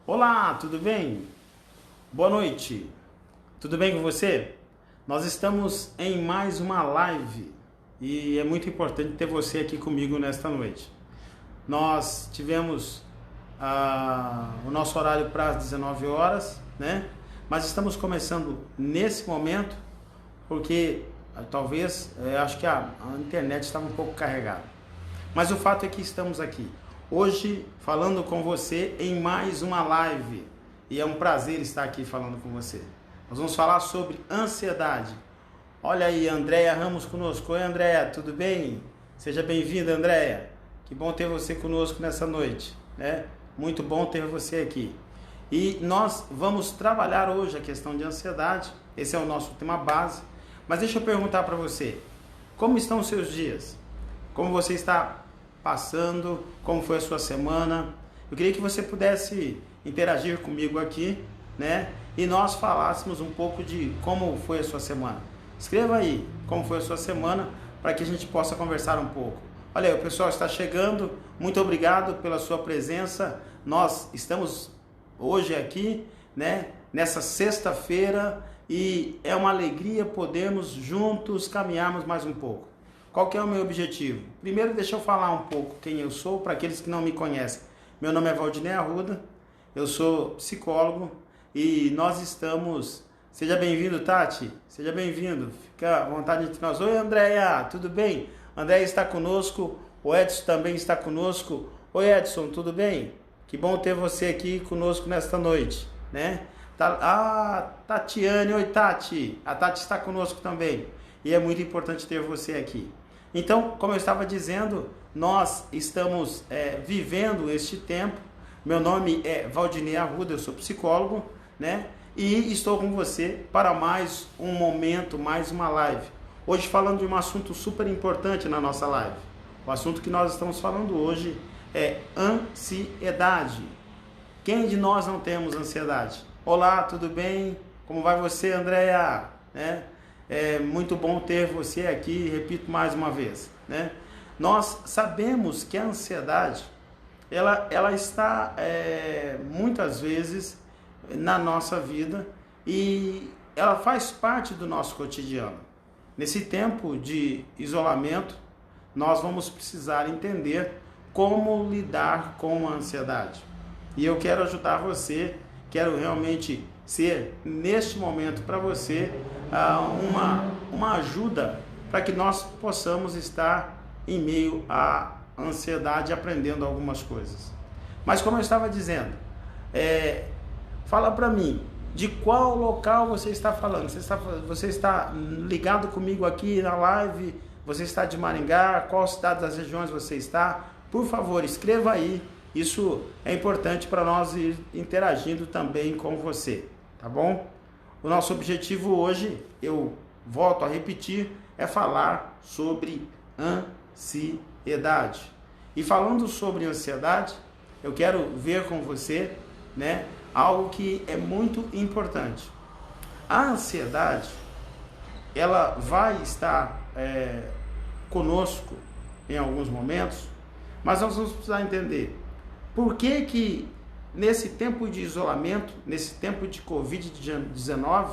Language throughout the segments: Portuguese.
Olá, tudo bem? Boa noite. Tudo bem com você? Nós estamos em mais uma live e é muito importante ter você aqui comigo nesta noite. Nós tivemos o nosso horário para as 19 horas, né? Mas estamos começando nesse momento porque talvez, acho que a internet estava um pouco carregada. Mas o fato é que estamos aqui hoje falando com você em mais uma live e é um prazer estar aqui falando com você. Nós vamos falar sobre ansiedade. Olha aí, Andréia Ramos conosco. Oi, Andréia, tudo bem? Seja bem-vinda, Andréia. Que bom ter você conosco nessa noite, né? Muito bom ter você aqui. E nós vamos trabalhar hoje a questão de ansiedade. Esse é o nosso tema base. Mas deixa eu perguntar para você, como estão os seus dias? Como você está passando? Como foi a sua semana? Eu queria que você pudesse interagir comigo aqui, né? E nós falássemos um pouco de como foi a sua semana. Escreva aí como foi a sua semana para que a gente possa conversar um pouco. Olha aí, o pessoal está chegando. Muito obrigado pela sua presença. Nós estamos hoje aqui, né? Nessa sexta-feira e é uma alegria podermos juntos caminharmos mais um pouco. Qual que é o meu objetivo? Primeiro, deixa eu falar um pouco quem eu sou, para aqueles que não me conhecem. Meu nome é Valdinei Arruda, eu sou psicólogo e nós estamos... Seja bem-vindo, Tati, seja bem-vindo, fica à vontade entre nós. Oi, Andréia, tudo bem? Andréia está conosco, o Edson também está conosco. Oi, Edson, tudo bem? Que bom ter você aqui conosco nesta noite, né? Tatiane, oi, Tati, a Tati está conosco também e é muito importante ter você aqui. Então, como eu estava dizendo, nós estamos vivendo este tempo. Meu nome é Valdinei Arruda, eu sou psicólogo, né? E estou com você para mais um momento, mais uma live. Hoje falando de um assunto super importante na nossa live. O assunto que nós estamos falando hoje é ansiedade. Quem de nós não temos ansiedade? Olá, tudo bem? Como vai você, Andréia? É muito bom ter você aqui, repito mais uma vez, né? Nós sabemos que a ansiedade, ela está muitas vezes na nossa vida e ela faz parte do nosso cotidiano. Nesse tempo de isolamento, nós vamos precisar entender como lidar com a ansiedade. E eu quero ajudar você, quero realmente ser, neste momento, para você, uma ajuda para que nós possamos estar em meio à ansiedade, aprendendo algumas coisas. Mas como eu estava dizendo, fala para mim, de qual local você está falando? Você está ligado comigo aqui na live? Você está de Maringá? Qual cidade das regiões você está? Por favor, escreva aí. Isso é importante para nós ir interagindo também com você, tá bom? O nosso objetivo hoje, eu volto a repetir, é falar sobre ansiedade. E falando sobre ansiedade, eu quero ver com você, né, algo que é muito importante. A ansiedade, ela vai estar conosco em alguns momentos, mas nós vamos precisar entender por que nesse tempo de isolamento, nesse tempo de Covid-19,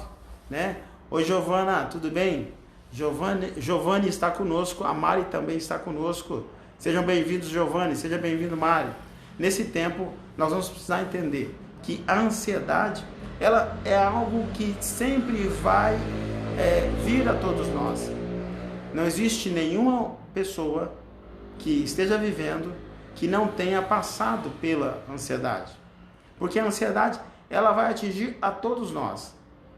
né? Oi, Giovana, tudo bem? Giovanni está conosco, a Mari também está conosco. Sejam bem-vindos, Giovanni, seja bem-vindo, Mari. Nesse tempo, nós vamos precisar entender que a ansiedade, ela é algo que sempre vai vir a todos nós. Não existe nenhuma pessoa que esteja vivendo que não tenha passado pela ansiedade. Porque a ansiedade, ela vai atingir a todos nós.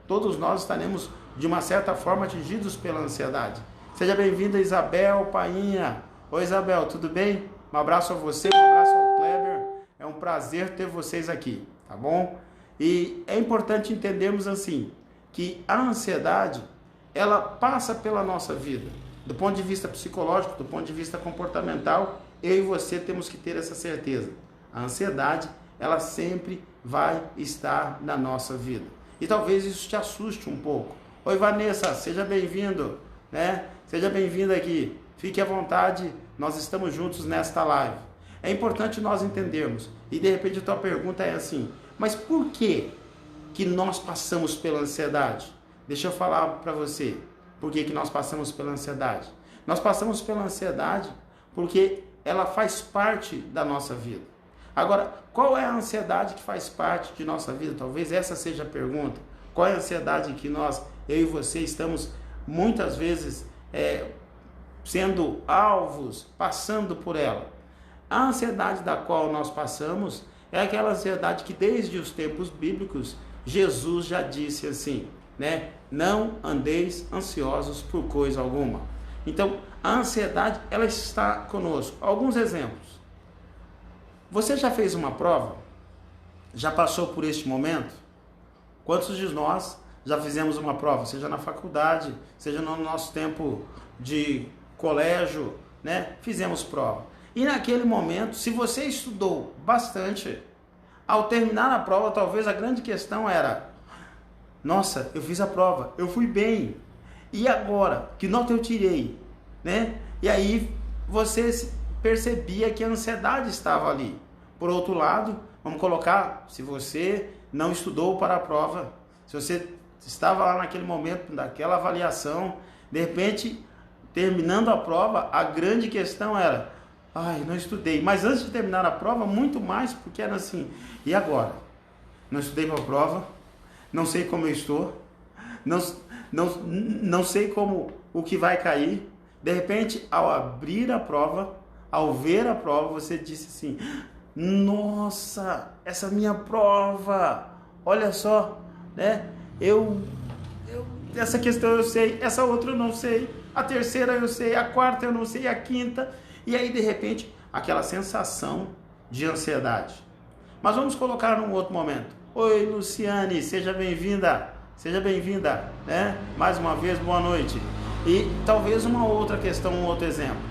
Todos nós estaremos, de uma certa forma, atingidos pela ansiedade. Seja bem-vinda, Isabel Painha. Oi, Isabel, tudo bem? Um abraço a você, um abraço ao Kleber. É um prazer ter vocês aqui, tá bom? E é importante entendermos assim, que a ansiedade, ela passa pela nossa vida. Do ponto de vista psicológico, do ponto de vista comportamental, eu e você temos que ter essa certeza. A ansiedade, ela sempre vai estar na nossa vida. E talvez isso te assuste um pouco. Oi, Vanessa, seja bem-vindo, né? Seja bem-vinda aqui. Fique à vontade, nós estamos juntos nesta live. É importante nós entendermos. E de repente a tua pergunta é assim, Mas por que nós passamos pela ansiedade? Deixa eu falar para você. Por que nós passamos pela ansiedade? Nós passamos pela ansiedade porque ela faz parte da nossa vida. Agora, qual é a ansiedade que faz parte de nossa vida? Talvez essa seja a pergunta. Qual é a ansiedade que eu e você, estamos muitas vezes sendo alvos, passando por ela? A ansiedade da qual nós passamos é aquela ansiedade que desde os tempos bíblicos, Jesus já disse assim, né? Não andeis ansiosos por coisa alguma. Então, a ansiedade, ela está conosco. Alguns exemplos. Você já fez uma prova? Já passou por este momento? Quantos de nós já fizemos uma prova? Seja na faculdade, seja no nosso tempo de colégio, né? Fizemos prova. E naquele momento, se você estudou bastante, ao terminar a prova, talvez a grande questão era: nossa, eu fiz a prova, eu fui bem. E agora? Que nota eu tirei? Né? E aí você percebia que a ansiedade estava ali. Por outro lado, vamos colocar, se você não estudou para a prova, se você estava lá naquele momento daquela avaliação, de repente, terminando a prova, a grande questão era: ai, não estudei. Mas antes de terminar a prova, muito mais, porque era assim: e agora? Não estudei para a prova, não sei como eu estou, não sei como o que vai cair. De repente, ao abrir a prova, ao ver a prova, você disse assim: nossa, essa minha prova, olha só, né? Essa questão eu sei, essa outra eu não sei, a terceira eu sei, a quarta eu não sei, a quinta. E aí, de repente, aquela sensação de ansiedade. Mas vamos colocar num outro momento. Oi, Luciane, seja bem-vinda, né? Mais uma vez, boa noite. E talvez uma outra questão, um outro exemplo.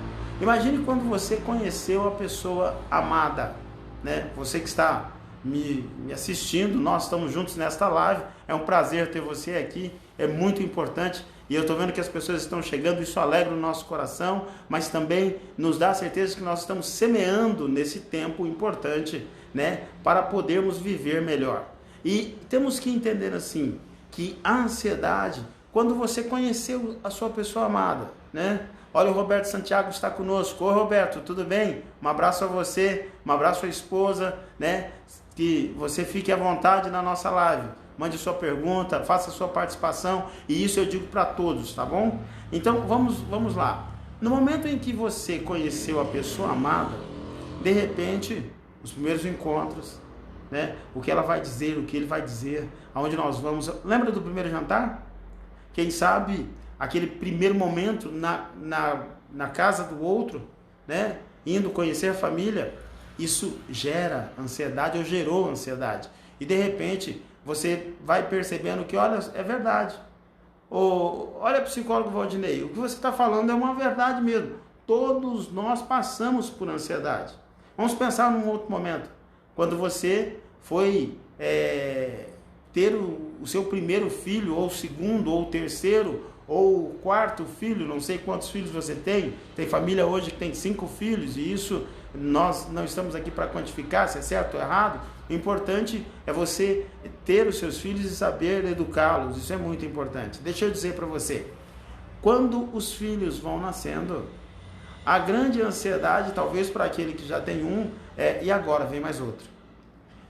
Imagine quando você conheceu a pessoa amada, né? Você que está me assistindo, nós estamos juntos nesta live, é um prazer ter você aqui, é muito importante. E eu estou vendo que as pessoas estão chegando, isso alegra o nosso coração, mas também nos dá a certeza que nós estamos semeando nesse tempo importante, né, para podermos viver melhor. E temos que entender assim, que a ansiedade, quando você conheceu a sua pessoa amada, né? Olha, o Roberto Santiago está conosco. Oi, Roberto, tudo bem? Um abraço a você, um abraço à esposa, né? Que você fique à vontade na nossa live. Mande sua pergunta, faça sua participação, e isso eu digo para todos, tá bom? Então, vamos lá. No momento em que você conheceu a pessoa amada, de repente, os primeiros encontros, né? O que ela vai dizer, o que ele vai dizer, aonde nós vamos. Lembra do primeiro jantar? Quem sabe aquele primeiro momento na casa do outro, né? Indo conhecer a família, isso gera ansiedade ou gerou ansiedade. E de repente você vai percebendo que, olha, é verdade. Ou, olha, psicólogo Valdinei, o que você está falando é uma verdade mesmo. Todos nós passamos por ansiedade. Vamos pensar num outro momento. Quando você foi ter o seu primeiro filho, ou segundo, ou terceiro, ou quarto filho, não sei quantos filhos você tem. Tem família hoje que tem 5 filhos, e isso nós não estamos aqui para quantificar se é certo ou errado. O importante é você ter os seus filhos e saber educá-los. Isso é muito importante. Deixa eu dizer para você, quando os filhos vão nascendo, a grande ansiedade, talvez para aquele que já tem um, e agora vem mais outro.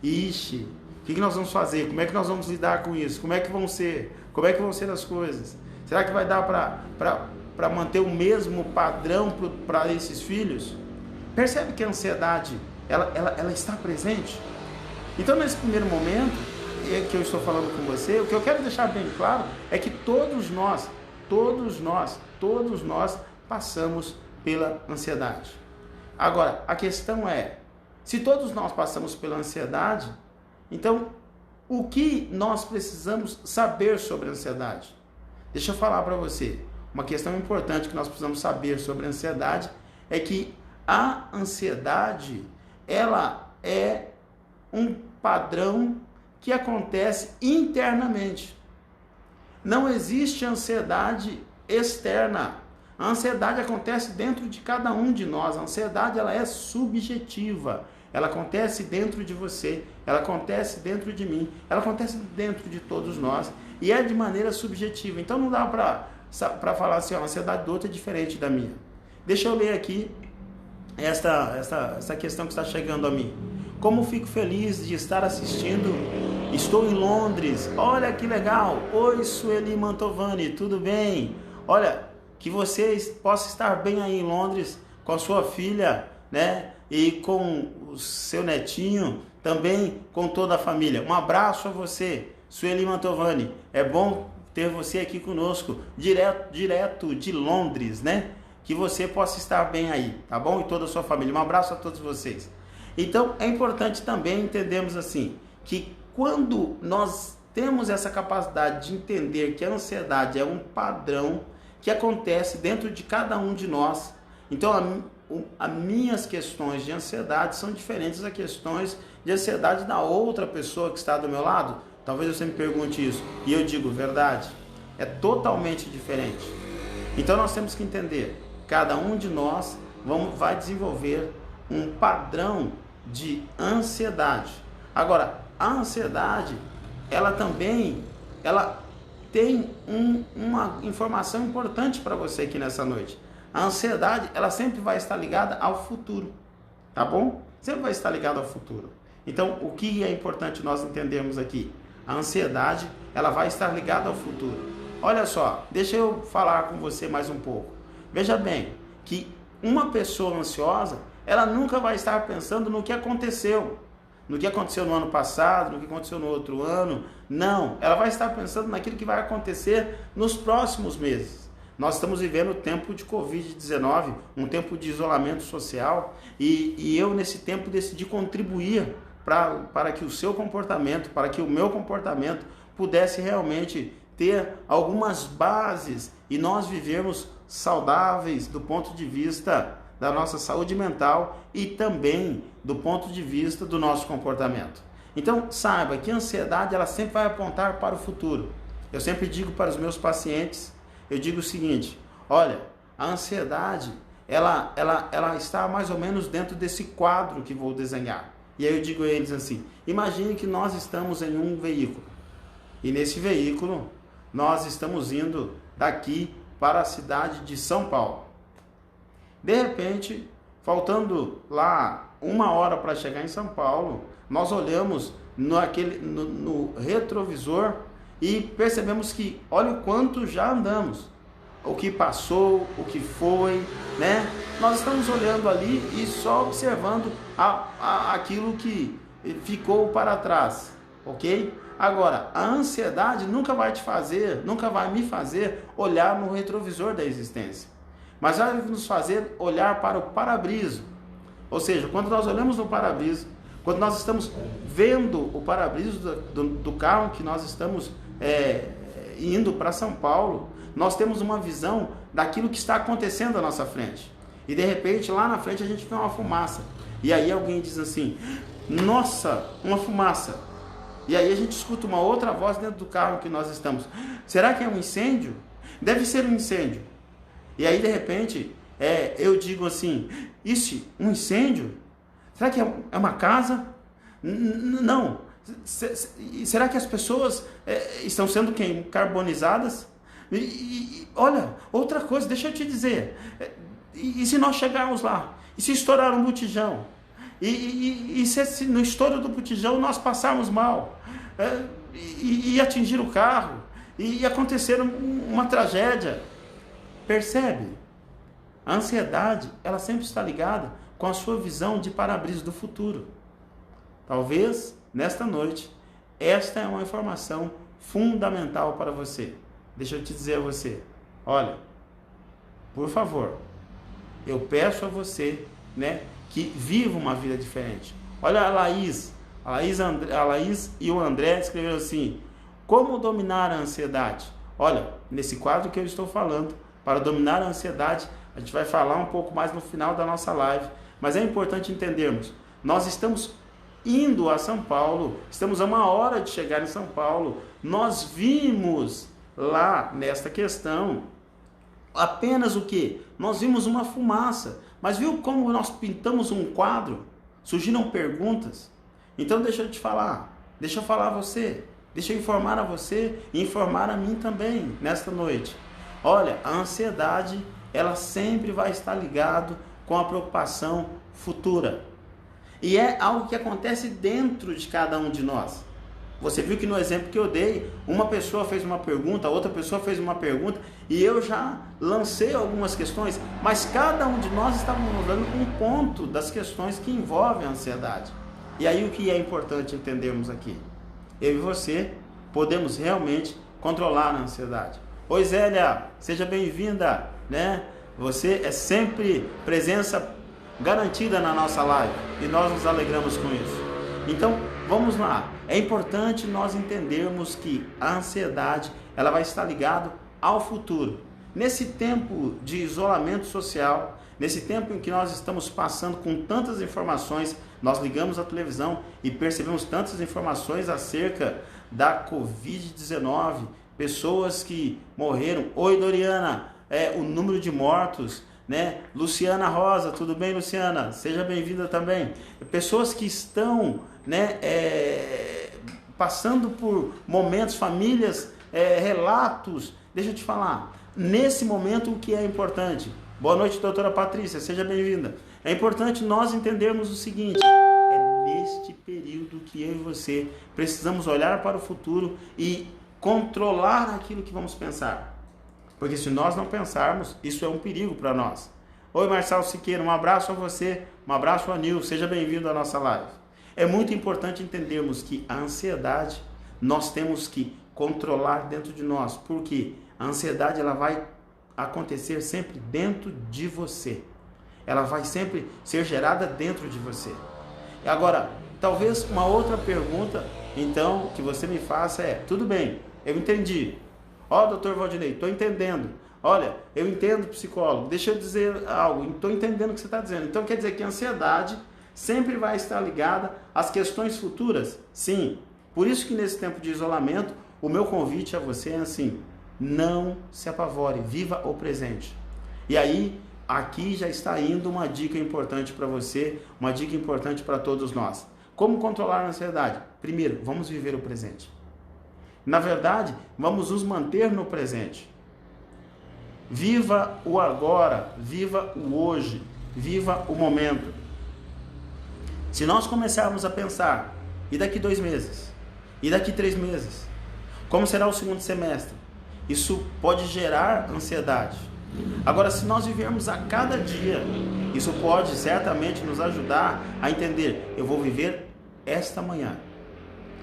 Ixi, o que nós vamos fazer? Como é que nós vamos lidar com isso? Como é que vão ser? Como é que vão ser as coisas? Será que vai dar para manter o mesmo padrão para esses filhos? Percebe que a ansiedade, ela está presente? Então, nesse primeiro momento que eu estou falando com você, o que eu quero deixar bem claro é que todos nós passamos pela ansiedade. Agora, a questão é, se todos nós passamos pela ansiedade, então, o que nós precisamos saber sobre a ansiedade? Deixa eu falar para você, uma questão importante que nós precisamos saber sobre a ansiedade é que a ansiedade, ela é um padrão que acontece internamente. Não existe ansiedade externa. A ansiedade acontece dentro de cada um de nós. A ansiedade, ela é subjetiva. ela acontece dentro de você, ela acontece dentro de mim, ela acontece dentro de todos nós e é de maneira subjetiva. Então não dá para falar assim, ó, a ansiedade do outro é diferente da minha. Deixa eu ler aqui essa questão que está chegando a mim. Como fico feliz de estar assistindo. Estou em Londres. Olha que legal. Oi, Sueli Mantovani, tudo bem? Olha, que você possa estar bem aí em Londres com a sua filha, né? E com o seu netinho, também com toda a família. Um abraço a você, Sueli Mantovani. É bom ter você aqui conosco, direto de Londres, né? Que você possa estar bem aí, tá bom? E toda a sua família. Um abraço a todos vocês. Então, é importante também entendermos assim, que quando nós temos essa capacidade de entender que a ansiedade é um padrão que acontece dentro de cada um de nós, então as minhas questões de ansiedade são diferentes das questões de ansiedade da outra pessoa que está do meu lado. Talvez você me pergunte isso, e eu digo verdade, é totalmente diferente. Então nós temos que entender, cada um de nós vai desenvolver um padrão de ansiedade. Agora, a ansiedade, ela tem uma informação importante para você aqui nessa noite. A ansiedade, ela sempre vai estar ligada ao futuro, tá bom? Sempre vai estar ligada ao futuro. Então, o que é importante nós entendermos aqui? A ansiedade, ela vai estar ligada ao futuro. Olha só, deixa eu falar com você mais um pouco. Veja bem, que uma pessoa ansiosa, ela nunca vai estar pensando no que aconteceu. No que aconteceu no ano passado, no que aconteceu no outro ano. Não, ela vai estar pensando naquilo que vai acontecer nos próximos meses. Nós estamos vivendo o tempo de Covid-19, um tempo de isolamento social, e eu nesse tempo decidi contribuir para que o seu comportamento, para que o meu comportamento pudesse realmente ter algumas bases e nós vivermos saudáveis do ponto de vista da nossa saúde mental e também do ponto de vista do nosso comportamento. Então, saiba que a ansiedade ela sempre vai apontar para o futuro. Eu sempre digo para os meus pacientes, eu digo o seguinte, olha, a ansiedade, ela está mais ou menos dentro desse quadro que vou desenhar. E aí eu digo a eles assim, imagine que nós estamos em um veículo, e nesse veículo nós estamos indo daqui para a cidade de São Paulo. De repente, faltando lá 1 hora para chegar em São Paulo, nós olhamos no retrovisor e percebemos que, olha o quanto já andamos, o que passou, o que foi, né? Nós estamos olhando ali e só observando aquilo que ficou para trás, ok? Agora, a ansiedade nunca vai me fazer olhar no retrovisor da existência, mas vai nos fazer olhar para o para-brisa. Ou seja, quando nós olhamos no para-brisa, quando nós estamos vendo o para-brisa do carro que nós estamos indo para São Paulo, nós temos uma visão daquilo que está acontecendo à nossa frente. E de repente, lá na frente, a gente vê uma fumaça. E aí alguém diz assim, nossa, uma fumaça. E aí a gente escuta uma outra voz dentro do carro que nós estamos. Será que é um incêndio? Deve ser um incêndio. E aí, de repente, eu digo assim, isso, um incêndio? Será que é uma casa? Não. Será que as pessoas estão sendo carbonizadas? Olha, outra coisa, deixa eu te dizer. E se nós chegarmos lá? E se estourar um botijão? E se no estouro do botijão nós passarmos mal? E atingir o carro? E acontecer uma tragédia? Percebe? A ansiedade, ela sempre está ligada com a sua visão de para-brisa do futuro. Talvez, nesta noite, esta é uma informação fundamental para você. Deixa eu te dizer a você, olha, por favor, eu peço a você, né, que viva uma vida diferente. Olha a Laís e o André escreveram assim, como dominar a ansiedade? Olha, nesse quadro que eu estou falando, para dominar a ansiedade, a gente vai falar um pouco mais no final da nossa live, mas é importante entendermos, nós estamos indo a São Paulo, estamos a 1 hora de chegar em São Paulo, nós vimos lá nesta questão apenas o que? Nós vimos uma fumaça, mas viu como nós pintamos um quadro? surgiram perguntas. Então deixa eu te falar, deixa eu falar a você, deixa eu informar a você e informar a mim também nesta noite. Olha, a ansiedade, ela sempre vai estar ligado com a preocupação futura. E é algo que acontece dentro de cada um de nós. Você viu que no exemplo que eu dei, uma pessoa fez uma pergunta, outra pessoa fez uma pergunta, e eu já lancei algumas questões, mas cada um de nós estávamos dando um ponto das questões que envolvem a ansiedade. E aí o que é importante entendermos aqui? Eu e você podemos realmente controlar a ansiedade. Oi Zélia, seja bem-vinda, né? Você é sempre presença garantida na nossa live e nós nos alegramos com isso. Então, vamos lá. É importante nós entendermos que a ansiedade, ela vai estar ligada ao futuro. Nesse tempo de isolamento social, nesse tempo em que nós estamos passando com tantas informações, nós ligamos a televisão e percebemos tantas informações acerca da Covid-19, pessoas que morreram. Oi, Doriana, o número de mortos, né? Luciana Rosa, tudo bem, Luciana? Seja bem-vinda também. Pessoas que estão, né, passando por momentos, famílias, relatos. Deixa eu te falar, nesse momento o que é importante? Boa noite, doutora Patrícia, seja bem-vinda. É importante nós entendermos o seguinte: é neste período que eu e você precisamos olhar para o futuro e controlar aquilo que vamos pensar. Porque se nós não pensarmos, isso é um perigo para nós. Oi, Marcelo Siqueira, um abraço a você, um abraço a Nil, seja bem-vindo à nossa live. É muito importante entendermos que a ansiedade, nós temos que controlar dentro de nós, porque a ansiedade, ela vai acontecer sempre dentro de você. Ela vai sempre ser gerada dentro de você. Agora, talvez uma outra pergunta, então, que você me faça é: tudo bem, eu entendi. Ó, doutor Valdinei, estou entendendo. Olha, eu entendo, psicólogo. Deixa eu dizer algo. Estou entendendo o que você está dizendo. Então quer dizer que a ansiedade sempre vai estar ligada às questões futuras? Sim. Por isso que nesse tempo de isolamento, o meu convite a você é assim: não se apavore, viva o presente. E aí, aqui já está indo uma dica importante para você, uma dica importante para todos nós. Como controlar a ansiedade? Primeiro, vamos viver o presente. Na verdade, vamos nos manter no presente. Viva o agora, viva o hoje, viva o momento. Se nós começarmos a pensar, e daqui 2 meses? E daqui 3 meses? Como será o segundo semestre? Isso pode gerar ansiedade. Agora, se nós vivermos a cada dia, isso pode certamente nos ajudar a entender: eu vou viver esta manhã.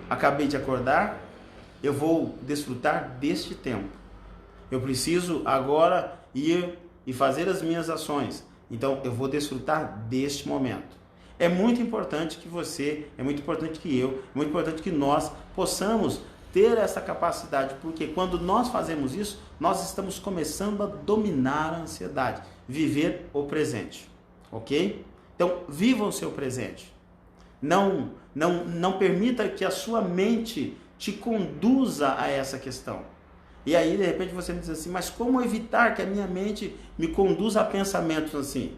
Acabei de acordar, eu vou desfrutar deste tempo. Eu preciso agora ir e fazer as minhas ações. Então, eu vou desfrutar deste momento. É muito importante que você, é muito importante que eu, é muito importante que nós possamos ter essa capacidade, porque quando nós fazemos isso, nós estamos começando a dominar a ansiedade, viver o presente, ok? Então, viva o seu presente. Não permita que a sua mente te conduza a essa questão. E aí, de repente, você me diz assim: mas como evitar que a minha mente me conduza a pensamentos assim?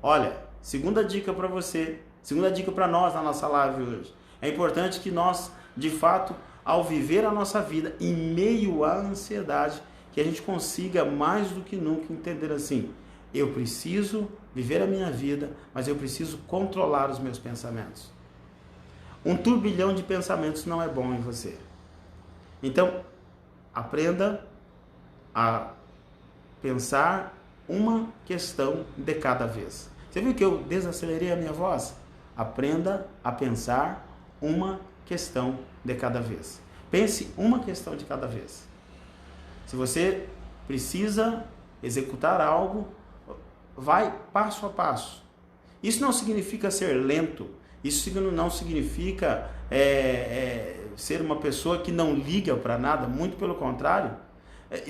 Olha, segunda dica para você, segunda dica para nós na nossa live hoje. É importante que nós, de fato, ao viver a nossa vida em meio à ansiedade, que a gente consiga mais do que nunca entender assim: eu preciso viver a minha vida, mas eu preciso controlar os meus pensamentos. Um turbilhão de pensamentos não é bom em você. Então, aprenda a pensar uma questão de cada vez. Você viu que eu desacelerei a minha voz? Aprenda a pensar uma questão de cada vez. Pense uma questão de cada vez. Se você precisa executar algo, vai passo a passo. Isso não significa ser lento. Isso não significa ser uma pessoa que não liga para nada. Muito pelo contrário.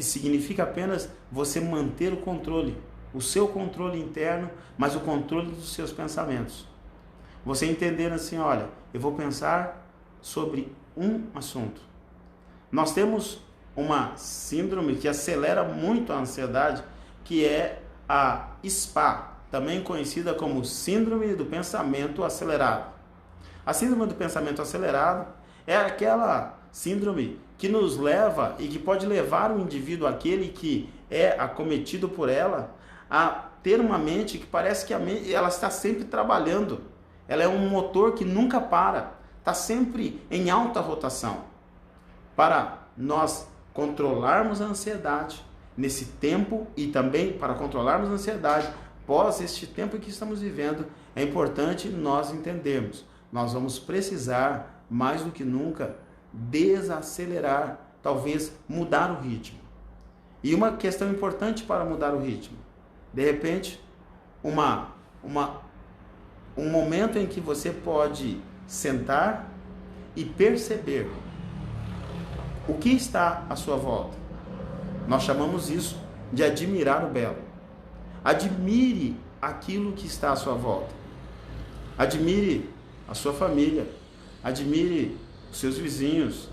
Significa apenas você manter o controle. O seu controle interno, mas o controle dos seus pensamentos. Você entender assim: olha, eu vou pensar sobre um assunto. Nós temos uma síndrome que acelera muito a ansiedade, que é a SPA. também conhecida como síndrome do pensamento acelerado. A síndrome do pensamento acelerado é aquela síndrome que nos leva e que pode levar o indivíduo, aquele que é acometido por ela, a ter uma mente que parece que ela está sempre trabalhando. Ela é um motor que nunca para, está sempre em alta rotação. Para nós controlarmos a ansiedade nesse tempo e também para controlarmos a ansiedade após este tempo que estamos vivendo, é importante nós entendermos. Nós vamos precisar, mais do que nunca, desacelerar, talvez mudar o ritmo. E uma questão importante para mudar o ritmo, de repente, um momento em que você pode sentar e perceber o que está à sua volta. Nós chamamos isso de admirar o belo. Admire aquilo que está à sua volta. Admire a sua família. Admire os seus vizinhos.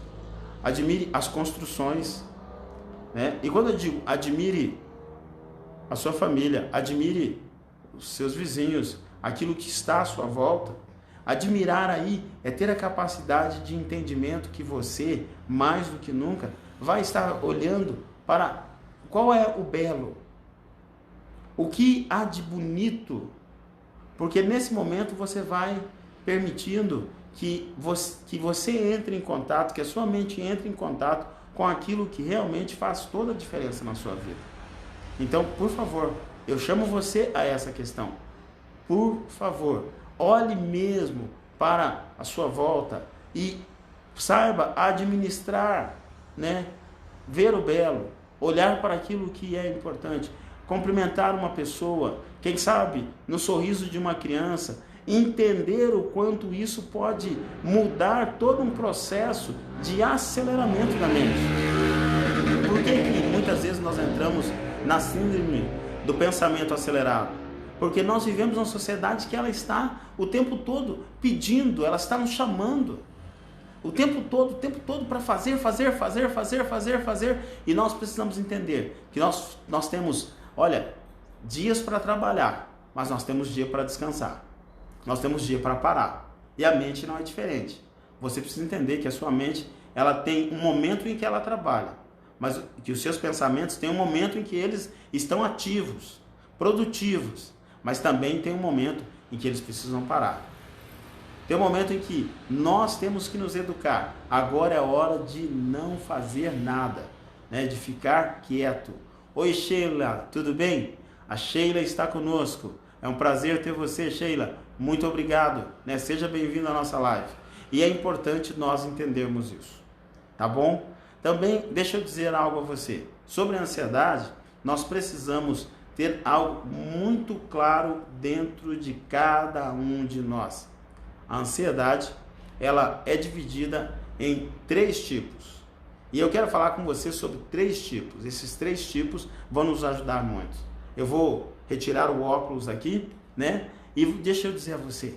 Admire as construções. Né? E quando eu digo admire a sua família, admire os seus vizinhos, aquilo que está à sua volta, admirar aí é ter a capacidade de entendimento que você, mais do que nunca, vai estar olhando para qual é o belo, o que há de bonito, porque nesse momento você vai permitindo que você entre em contato, que a sua mente entre em contato com aquilo que realmente faz toda a diferença na sua vida. Então, por favor, eu chamo você a essa questão. Por favor, olhe mesmo para a sua volta e saiba administrar, né? Ver o belo, olhar para aquilo que é importante, cumprimentar uma pessoa, quem sabe no sorriso de uma criança, entender o quanto isso pode mudar todo um processo de aceleramento da mente. Por que muitas vezes nós entramos na síndrome do pensamento acelerado? Porque nós vivemos numa sociedade que ela está o tempo todo pedindo, ela está nos chamando. O tempo todo para fazer. E nós precisamos entender que nós temos, olha, dias para trabalhar, mas nós temos dia para descansar. Nós temos dia para parar. E a mente não é diferente. Você precisa entender que a sua mente, ela tem um momento em que ela trabalha, mas que os seus pensamentos têm um momento em que eles estão ativos, produtivos, mas também tem um momento em que eles precisam parar. Tem um momento em que nós temos que nos educar. Agora é hora de não fazer nada, né? De ficar quieto. Oi, Sheila, tudo bem? A Sheila está conosco. É um prazer ter você, Sheila. Muito obrigado, né? Seja bem-vindo à nossa live. E é importante nós entendermos isso, tá bom? Também, deixa eu dizer algo a você. Sobre a ansiedade, nós precisamos ter algo muito claro dentro de cada um de nós. A ansiedade, ela é dividida em 3 tipos. E eu quero falar com você sobre 3 tipos. Esses 3 tipos vão nos ajudar muito. Eu vou retirar o óculos aqui, né? E deixa eu dizer a você,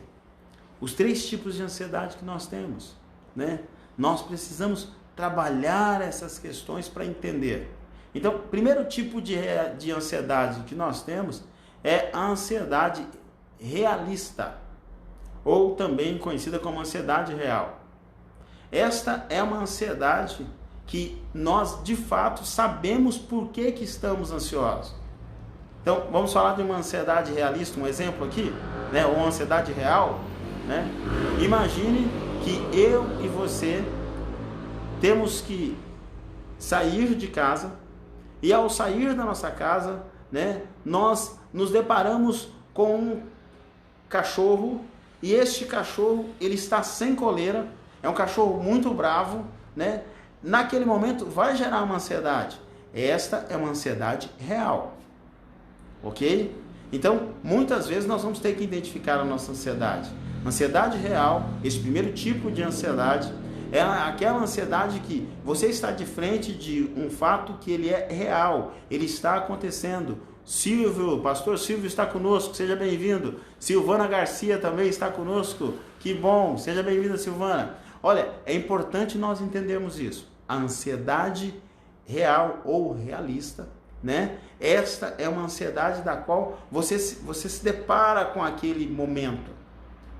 os 3 tipos de ansiedade que nós temos, né? Nós precisamos trabalhar essas questões para entender. Então, o primeiro tipo de ansiedade que nós temos é a ansiedade realista, ou também conhecida como ansiedade real. Esta é uma ansiedade que nós, de fato, sabemos por que estamos ansiosos. Então, vamos falar de uma ansiedade realista, um exemplo aqui, né? Ou uma ansiedade real, né? Imagine que eu e você temos que sair de casa e ao sair da nossa casa, né, nós nos deparamos com um cachorro e este cachorro, ele está sem coleira, é um cachorro muito bravo, né? Naquele momento vai gerar uma ansiedade. Esta é uma ansiedade real, ok? Então, muitas vezes nós vamos ter que identificar a nossa ansiedade. Ansiedade real, esse primeiro tipo de ansiedade, é aquela ansiedade que você está de frente de um fato que ele é real, ele está acontecendo. Silvio, pastor Silvio está conosco, seja bem-vindo. Silvana Garcia também está conosco, que bom, seja bem-vinda, Silvana. Olha, é importante nós entendermos isso. A ansiedade real ou realista né? Esta é uma ansiedade da qual você se depara com aquele momento.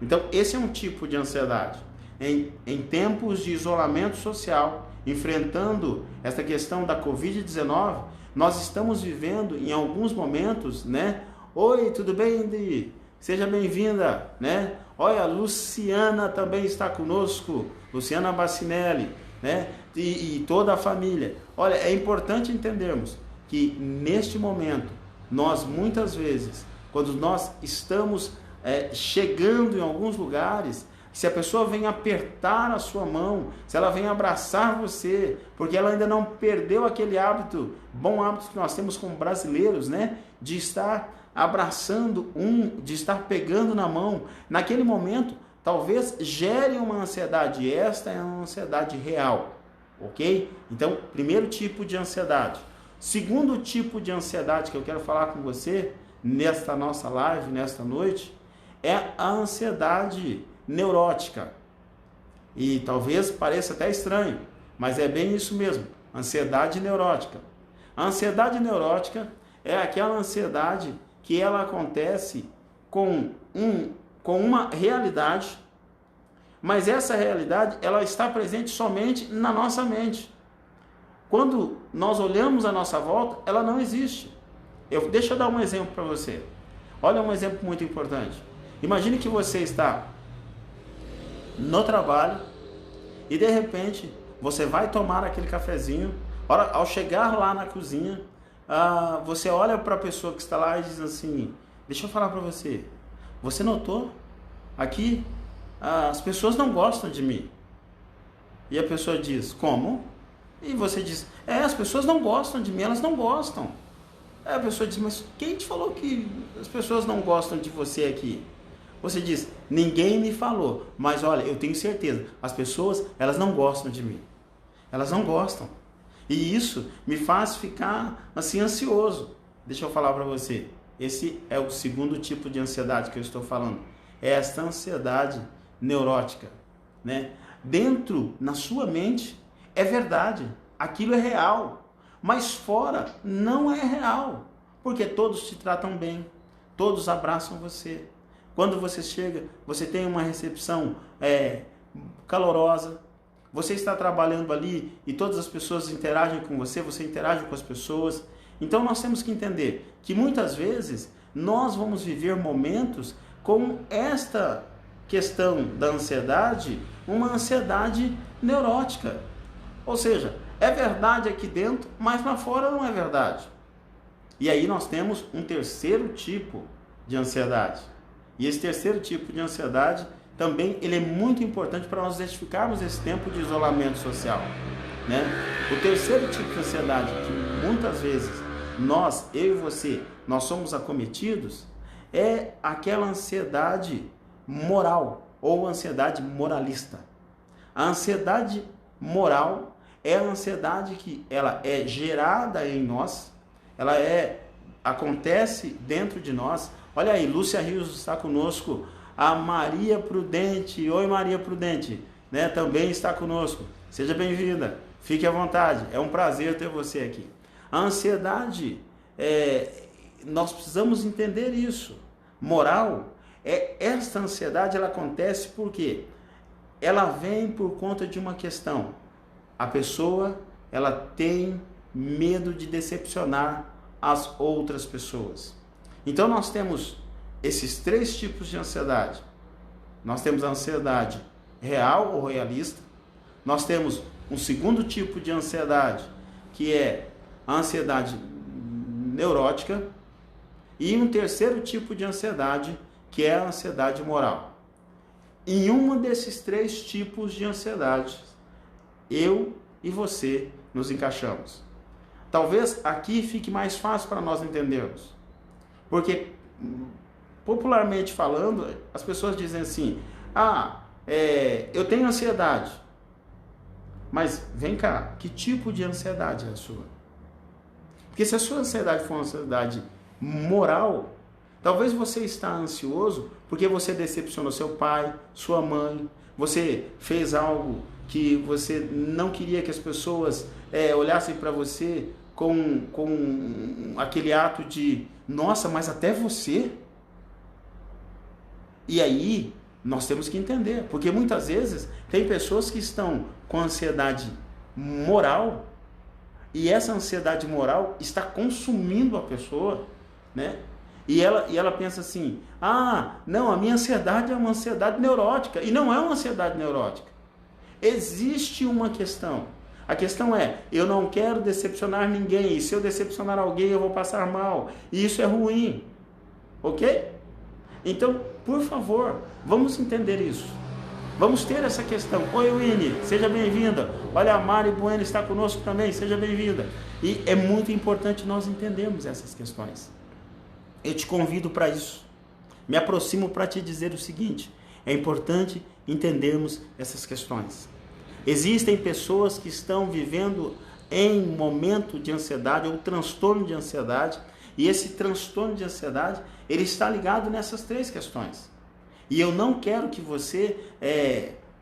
Então, esse é um tipo de ansiedade. Em tempos de isolamento social, enfrentando essa questão da Covid-19, nós estamos vivendo em alguns momentos, né? Oi, tudo bem, Indy? Seja bem-vinda, né? Olha, a Luciana também está conosco, Luciana Bacinelli, né? E toda a família. Olha, é importante entendermos que neste momento, nós muitas vezes, quando nós estamos chegando em alguns lugares, se a pessoa vem apertar a sua mão, se ela vem abraçar você, porque ela ainda não perdeu aquele hábito, bom hábito que nós temos como brasileiros, né? De estar abraçando de estar pegando na mão, naquele momento, talvez gere uma ansiedade, e esta é uma ansiedade real, ok? Então, primeiro tipo de ansiedade. Segundo tipo de ansiedade que eu quero falar com você, nesta nossa live, nesta noite, é a ansiedade neurótica. E talvez pareça até estranho, mas é bem isso mesmo, ansiedade neurótica. A ansiedade neurótica é aquela ansiedade que ela acontece com uma realidade, mas essa realidade ela está presente somente na nossa mente. Quando nós olhamos à nossa volta, ela não existe. Deixa eu dar um exemplo para você. Olha um exemplo muito importante. Imagine que você está no trabalho e de repente você vai tomar aquele cafezinho. Ao chegar lá na cozinha, você olha para a pessoa que está lá e diz assim: deixa eu falar para você, você notou? Aqui as pessoas não gostam de mim. E a pessoa diz: como? E você diz: as pessoas não gostam de mim, elas não gostam. Aí a pessoa diz: mas quem te falou que as pessoas não gostam de você aqui? Você diz: ninguém me falou, mas olha, eu tenho certeza, as pessoas, elas não gostam de mim. Elas não gostam. E isso me faz ficar assim ansioso. Deixa eu falar para você, esse é o segundo tipo de ansiedade que eu estou falando. É esta ansiedade neurótica, né? Dentro, na sua mente, é verdade, aquilo é real, mas fora não é real, porque todos te tratam bem, todos abraçam você. Quando você chega, você tem uma recepção calorosa, você está trabalhando ali e todas as pessoas interagem com você, você interage com as pessoas. Então nós temos que entender que muitas vezes nós vamos viver momentos com esta questão da ansiedade, uma ansiedade neurótica. Ou seja, é verdade aqui dentro, mas lá fora não é verdade. E aí nós temos um terceiro tipo de ansiedade. E esse terceiro tipo de ansiedade também ele é muito importante para nós identificarmos esse tempo de isolamento social, né? O terceiro tipo de ansiedade que muitas vezes eu e você, nós somos acometidos, é aquela ansiedade moral ou ansiedade moralista. A ansiedade moral é a ansiedade que ela é gerada em nós, ela acontece dentro de nós. Olha aí, Lúcia Rios está conosco, a Maria Prudente, oi Maria Prudente, né, também está conosco, seja bem-vinda, fique à vontade, é um prazer ter você aqui. A ansiedade, nós precisamos entender isso, moral, esta ansiedade ela acontece porque ela vem por conta de uma questão, a pessoa ela tem medo de decepcionar as outras pessoas. Então nós temos esses três tipos de ansiedade. Nós temos a ansiedade real ou realista. Nós temos um segundo tipo de ansiedade, que é a ansiedade neurótica. E um terceiro tipo de ansiedade, que é a ansiedade moral. Em um desses três tipos de ansiedade, eu e você nos encaixamos. Talvez aqui fique mais fácil para nós entendermos. Porque, popularmente falando, as pessoas dizem assim: eu tenho ansiedade. Mas, vem cá, que tipo de ansiedade é a sua? Porque se a sua ansiedade for uma ansiedade moral, talvez você está ansioso porque você decepcionou seu pai, sua mãe, você fez algo que você não queria que as pessoas olhassem para você com aquele ato de, nossa, mas até você? E aí, nós temos que entender, porque muitas vezes tem pessoas que estão com ansiedade moral, e essa ansiedade moral está consumindo a pessoa, né? E ela pensa assim, não, a minha ansiedade é uma ansiedade neurótica, e não é uma ansiedade neurótica. Existe uma questão. A questão é, eu não quero decepcionar ninguém, e se eu decepcionar alguém eu vou passar mal, e isso é ruim, ok? Então, por favor, vamos entender isso. Vamos ter essa questão. Oi, Winnie, seja bem-vinda. Olha, a Mari Bueno está conosco também, seja bem-vinda. E é muito importante nós entendermos essas questões. Eu te convido para isso. Me aproximo para te dizer o seguinte, é importante entendermos essas questões. Existem pessoas que estão vivendo em momento de ansiedade ou transtorno de ansiedade, e esse transtorno de ansiedade, ele está ligado nessas três questões. E eu não quero que você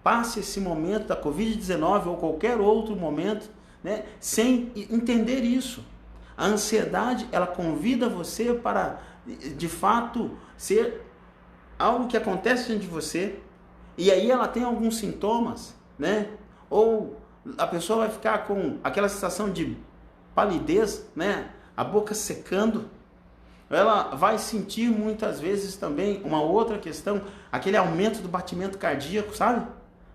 passe esse momento da Covid-19 ou qualquer outro momento, né, sem entender isso. A ansiedade, ela convida você para, de fato, ser algo que acontece dentro de você, e aí ela tem alguns sintomas, né? Ou a pessoa vai ficar com aquela sensação de palidez, né? A boca secando. Ela vai sentir muitas vezes também uma outra questão, aquele aumento do batimento cardíaco, sabe?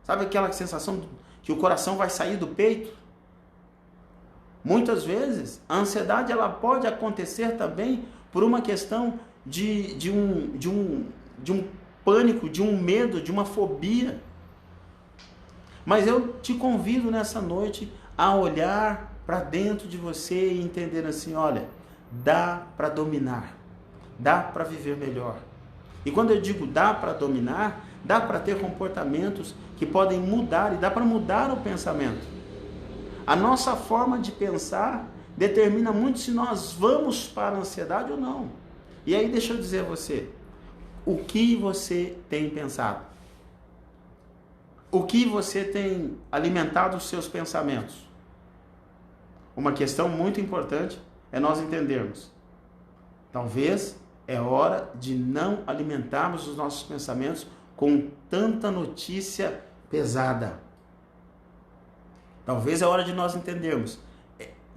Sabe aquela sensação que o coração vai sair do peito? Muitas vezes a ansiedade ela pode acontecer também por uma questão de um pânico, de um medo, de uma fobia. Mas eu te convido nessa noite a olhar para dentro de você e entender assim, olha, dá para dominar, dá para viver melhor. E quando eu digo dá para dominar, dá para ter comportamentos que podem mudar, e dá para mudar o pensamento. A nossa forma de pensar determina muito se nós vamos para a ansiedade ou não. E aí deixa eu dizer a você, o que você tem pensado? O que você tem alimentado os seus pensamentos? Uma questão muito importante é nós entendermos. Talvez é hora de não alimentarmos os nossos pensamentos com tanta notícia pesada. Talvez é hora de nós entendermos.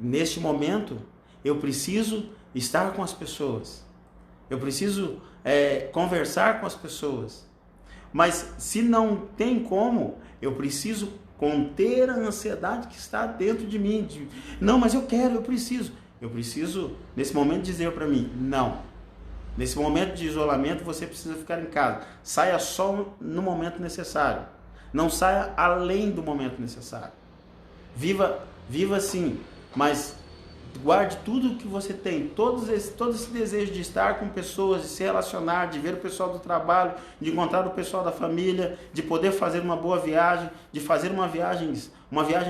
Neste momento, eu preciso estar com as pessoas. Eu preciso conversar com as pessoas. Mas se não tem como, eu preciso conter a ansiedade que está dentro de mim. Não, mas eu quero, eu preciso. Eu preciso, nesse momento, dizer para mim, não. Nesse momento de isolamento, você precisa ficar em casa. Saia só no momento necessário. Não saia além do momento necessário. Viva sim, mas guarde tudo o que você tem, todo esse desejo de estar com pessoas, de se relacionar, de ver o pessoal do trabalho, de encontrar o pessoal da família, de poder fazer uma boa viagem, de fazer uma viagem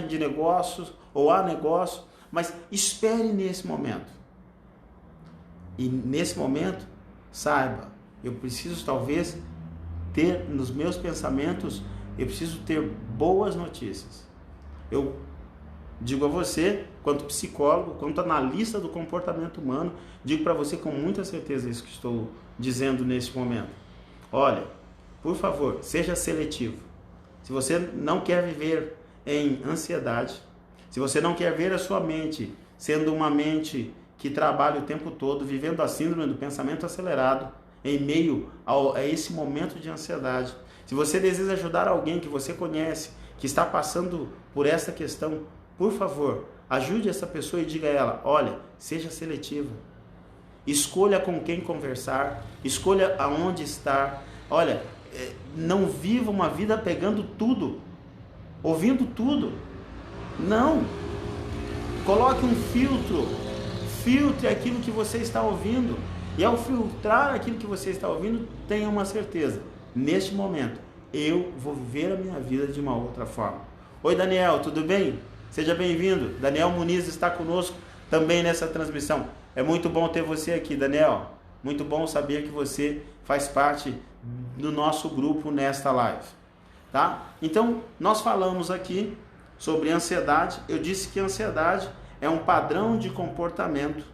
de negócios ou a negócio, mas espere nesse momento. E nesse momento, saiba, eu preciso talvez ter nos meus pensamentos, eu preciso ter boas notícias. Eu digo a você, quanto psicólogo, quanto analista do comportamento humano, digo para você com muita certeza isso que estou dizendo neste momento. Olha, por favor, seja seletivo. Se você não quer viver em ansiedade, se você não quer ver a sua mente sendo uma mente que trabalha o tempo todo, vivendo a síndrome do pensamento acelerado, em meio a esse momento de ansiedade, se você deseja ajudar alguém que você conhece, que está passando por essa questão, por favor, ajude essa pessoa e diga a ela, olha, seja seletiva. Escolha com quem conversar, escolha aonde estar. Olha, não viva uma vida pegando tudo, ouvindo tudo. Não. Coloque um filtro. Filtre aquilo que você está ouvindo. E ao filtrar aquilo que você está ouvindo, tenha uma certeza. Neste momento, eu vou viver a minha vida de uma outra forma. Oi, Daniel, tudo bem? Seja bem-vindo. Daniel Muniz está conosco também nessa transmissão. É muito bom ter você aqui, Daniel. Muito bom saber que você faz parte do nosso grupo nesta live. Tá? Então, nós falamos aqui sobre ansiedade. Eu disse que a ansiedade é um padrão de comportamento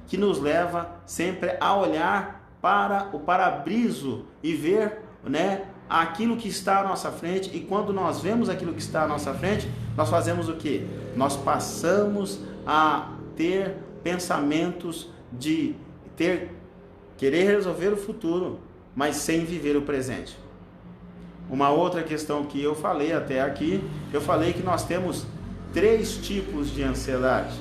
que nos leva sempre a olhar para o para-briso e ver, né, aquilo que está à nossa frente. E quando nós vemos aquilo que está à nossa frente, nós fazemos o quê? Nós passamos a ter pensamentos de querer resolver o futuro, mas sem viver o presente. Uma outra questão que eu falei até aqui, eu falei que nós temos 3 tipos de ansiedade.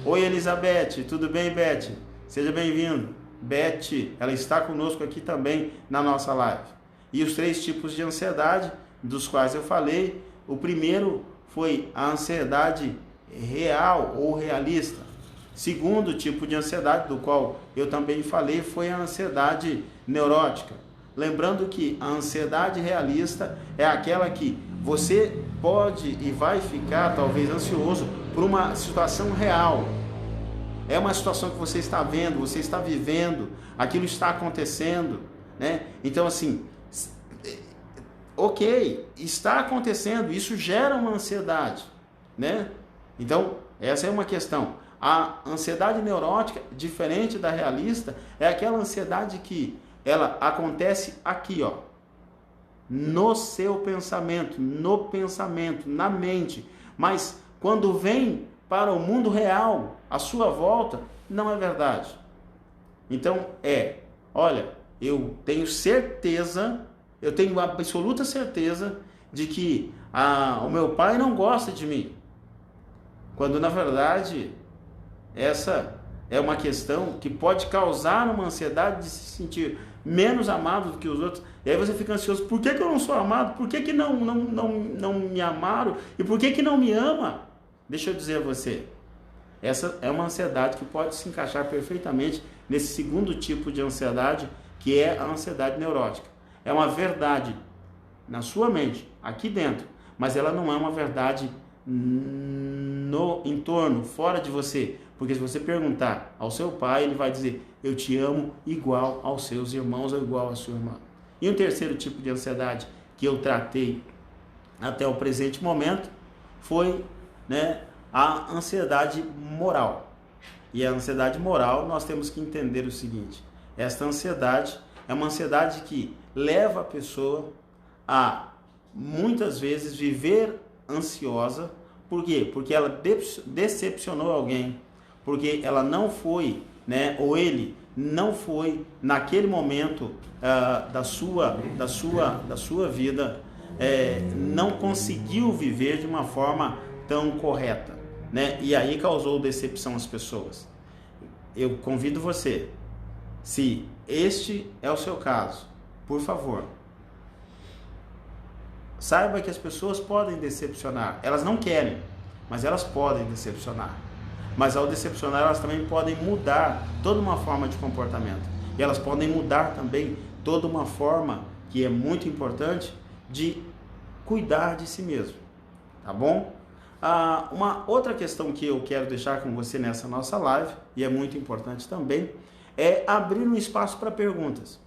Oi Elizabeth, tudo bem, Beth? Seja bem-vindo. Beth, ela está conosco aqui também na nossa live. E os 3 tipos de ansiedade, dos quais eu falei, o primeiro foi a ansiedade real ou realista. Segundo tipo de ansiedade, do qual eu também falei, foi a ansiedade neurótica. Lembrando que a ansiedade realista é aquela que você pode e vai ficar talvez ansioso por uma situação real. É uma situação que você está vendo, você está vivendo, aquilo está acontecendo, né? Então assim, ok, está acontecendo, isso gera uma ansiedade, né? Então, essa é uma questão. A ansiedade neurótica, diferente da realista, é aquela ansiedade que ela acontece aqui, ó, no seu pensamento, na mente. Mas quando vem para o mundo real, à sua volta, não é verdade. Então olha, eu tenho certeza, eu tenho absoluta certeza de que o meu pai não gosta de mim. Quando na verdade essa é uma questão que pode causar uma ansiedade de se sentir menos amado do que os outros. E aí você fica ansioso, por que eu não sou amado? Por que não me amaram? E por que não me ama? Deixa eu dizer a você, essa é uma ansiedade que pode se encaixar perfeitamente nesse segundo tipo de ansiedade, que é a ansiedade neurótica. É uma verdade na sua mente, aqui dentro, mas ela não é uma verdade no entorno, fora de você. Porque se você perguntar ao seu pai, ele vai dizer, eu te amo igual aos seus irmãos ou igual à sua irmã. E um terceiro tipo de ansiedade que eu tratei até o presente momento foi, né, a ansiedade moral. E a ansiedade moral, nós temos que entender o seguinte, esta ansiedade é uma ansiedade que leva a pessoa a, muitas vezes, viver ansiosa. Por quê? Porque ela decepcionou alguém, porque ela não foi, né, ou ele não foi naquele momento da sua vida, não conseguiu viver de uma forma tão correta, né? E aí causou decepção às pessoas. Eu convido você, se este é o seu caso, por favor, saiba que as pessoas podem decepcionar. Elas não querem, mas elas podem decepcionar. Mas ao decepcionar, elas também podem mudar toda uma forma de comportamento. E elas podem mudar também toda uma forma, que é muito importante, de cuidar de si mesmo. Tá bom? Uma outra questão que eu quero deixar com você nessa nossa live, e é muito importante também, é abrir um espaço para perguntas.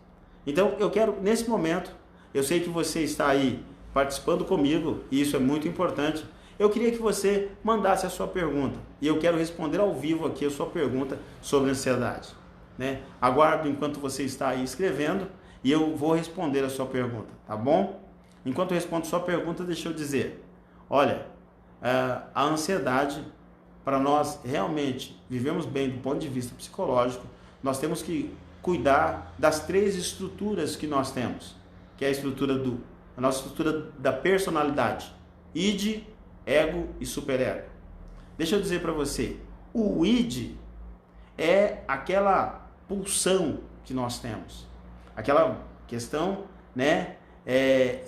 Então, eu quero, nesse momento, eu sei que você está aí participando comigo, e isso é muito importante, eu queria que você mandasse a sua pergunta, e eu quero responder ao vivo aqui a sua pergunta sobre ansiedade, né? Aguardo enquanto você está aí escrevendo, e eu vou responder a sua pergunta, tá bom? Enquanto eu respondo a sua pergunta, deixa eu dizer, olha, a ansiedade, para nós realmente vivermos bem do ponto de vista psicológico, nós temos que cuidar das 3 estruturas que nós temos, que é a nossa estrutura da personalidade, id, ego e superego. Deixa eu dizer para você, o id é aquela pulsão que nós temos, aquela questão, né,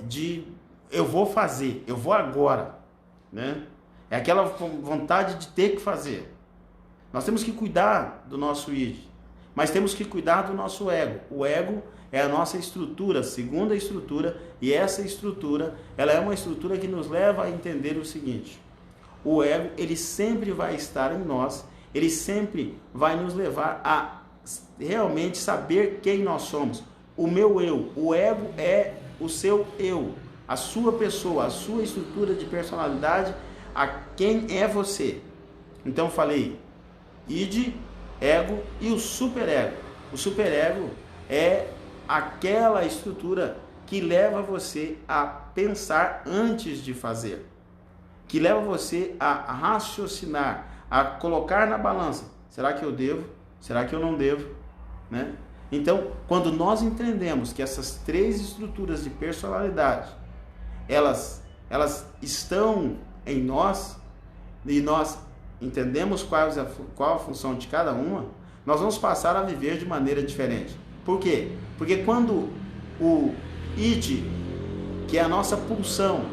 de eu vou fazer, eu vou agora, né? É aquela vontade de ter que fazer. Nós temos que cuidar do nosso id, mas temos que cuidar do nosso ego. O ego é a nossa estrutura, a segunda estrutura, e essa estrutura, ela é uma estrutura que nos leva a entender o seguinte: o ego, ele sempre vai estar em nós, ele sempre vai nos levar a realmente saber quem nós somos. O meu eu, o ego é o seu eu, a sua pessoa, a sua estrutura de personalidade, a quem é você. Então falei id, ego e o superego. O superego é aquela estrutura que leva você a pensar antes de fazer, que leva você a raciocinar, a colocar na balança, será que eu devo? Será que eu não devo? Né? Então, quando nós entendemos que essas três estruturas de personalidade, elas estão em nós, e nós entendemos qual a função de cada uma, nós vamos passar a viver de maneira diferente. Por quê? Porque quando o id, que é a nossa pulsão,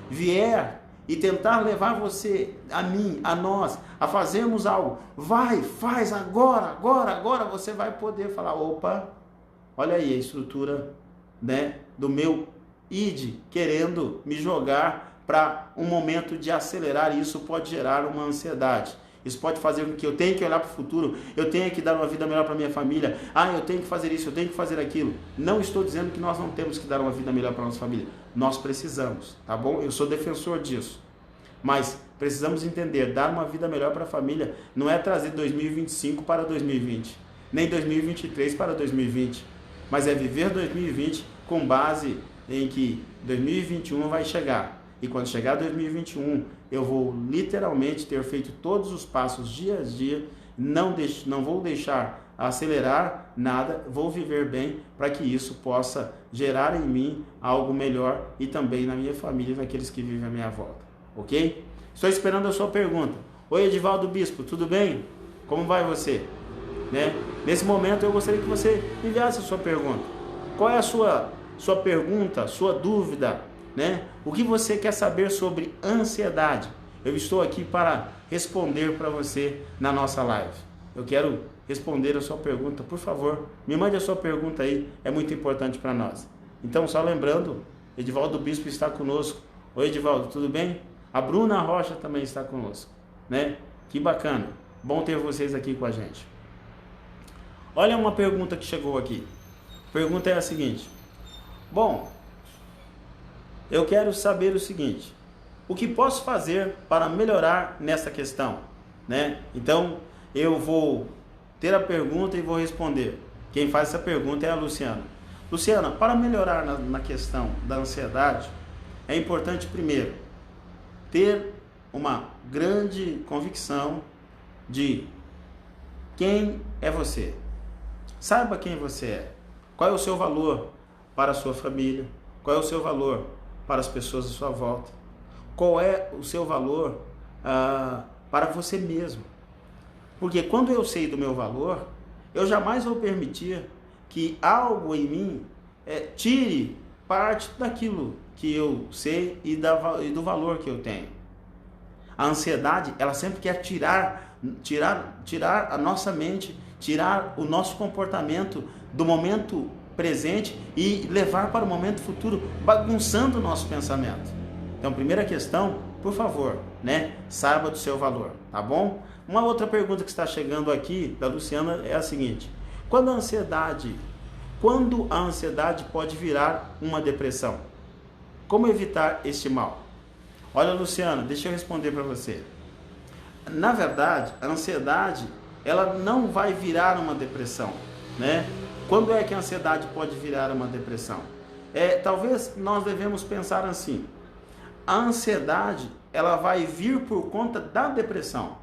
vier e tentar levar você, a mim, a nós, a fazermos algo, vai, faz agora, você vai poder falar, opa, olha aí a estrutura, né, do meu id querendo me jogar para um momento de acelerar, e isso pode gerar uma ansiedade. Isso pode fazer com que eu tenha que olhar para o futuro, eu tenha que dar uma vida melhor para minha família, eu tenho que fazer isso, eu tenho que fazer aquilo. Não estou dizendo que nós não temos que dar uma vida melhor para nossa família. Nós precisamos, tá bom? Eu sou defensor disso. Mas precisamos entender, dar uma vida melhor para a família não é trazer 2025 para 2020, nem 2023 para 2020, mas é viver 2020 com base em que 2021 vai chegar. E quando chegar 2021, eu vou literalmente ter feito todos os passos dia a dia, não vou deixar acelerar nada, vou viver bem para que isso possa gerar em mim algo melhor e também na minha família e naqueles que vivem à minha volta, ok? Estou esperando a sua pergunta. Oi, Edivaldo Bispo, tudo bem? Como vai você? Né? Nesse momento eu gostaria que você enviasse a sua pergunta. Qual é a sua pergunta, sua dúvida? Né? O que você quer saber sobre ansiedade? Eu estou aqui para responder para você na nossa live. Eu quero responder a sua pergunta, por favor, me mande a sua pergunta aí, é muito importante para nós. Então, só lembrando, Edivaldo Bispo está conosco. Oi, Edivaldo, tudo bem? A Bruna Rocha também está conosco, né? Que bacana, bom ter vocês aqui com a gente. Olha uma pergunta que chegou aqui. A pergunta é a seguinte: bom, eu quero saber o seguinte: o que posso fazer para melhorar nessa questão? Né? Então, eu vou ter a pergunta e vou responder. Quem faz essa pergunta é a Luciana. Luciana, para melhorar na questão da ansiedade, é importante, primeiro, ter uma grande convicção de quem é você. Saiba quem você é. Qual é o seu valor para a sua família? Qual é o seu valor para as pessoas à sua volta? Qual é o seu valor para você mesmo? Porque quando eu sei do meu valor, eu jamais vou permitir que algo em mim tire parte daquilo que eu sei e do valor que eu tenho. A ansiedade, ela sempre quer tirar a nossa mente, tirar o nosso comportamento do momento presente e levar para o momento futuro, bagunçando o nosso pensamento. Então, primeira questão, por favor, né? Saiba do seu valor, tá bom? Uma outra pergunta que está chegando aqui da Luciana é a seguinte: quando a ansiedade pode virar uma depressão? Como evitar este mal? Olha, Luciana, deixa eu responder para você. Na verdade, a ansiedade, ela não vai virar uma depressão, né? Quando é que a ansiedade pode virar uma depressão? Talvez nós devemos pensar assim: a ansiedade, ela vai vir por conta da depressão.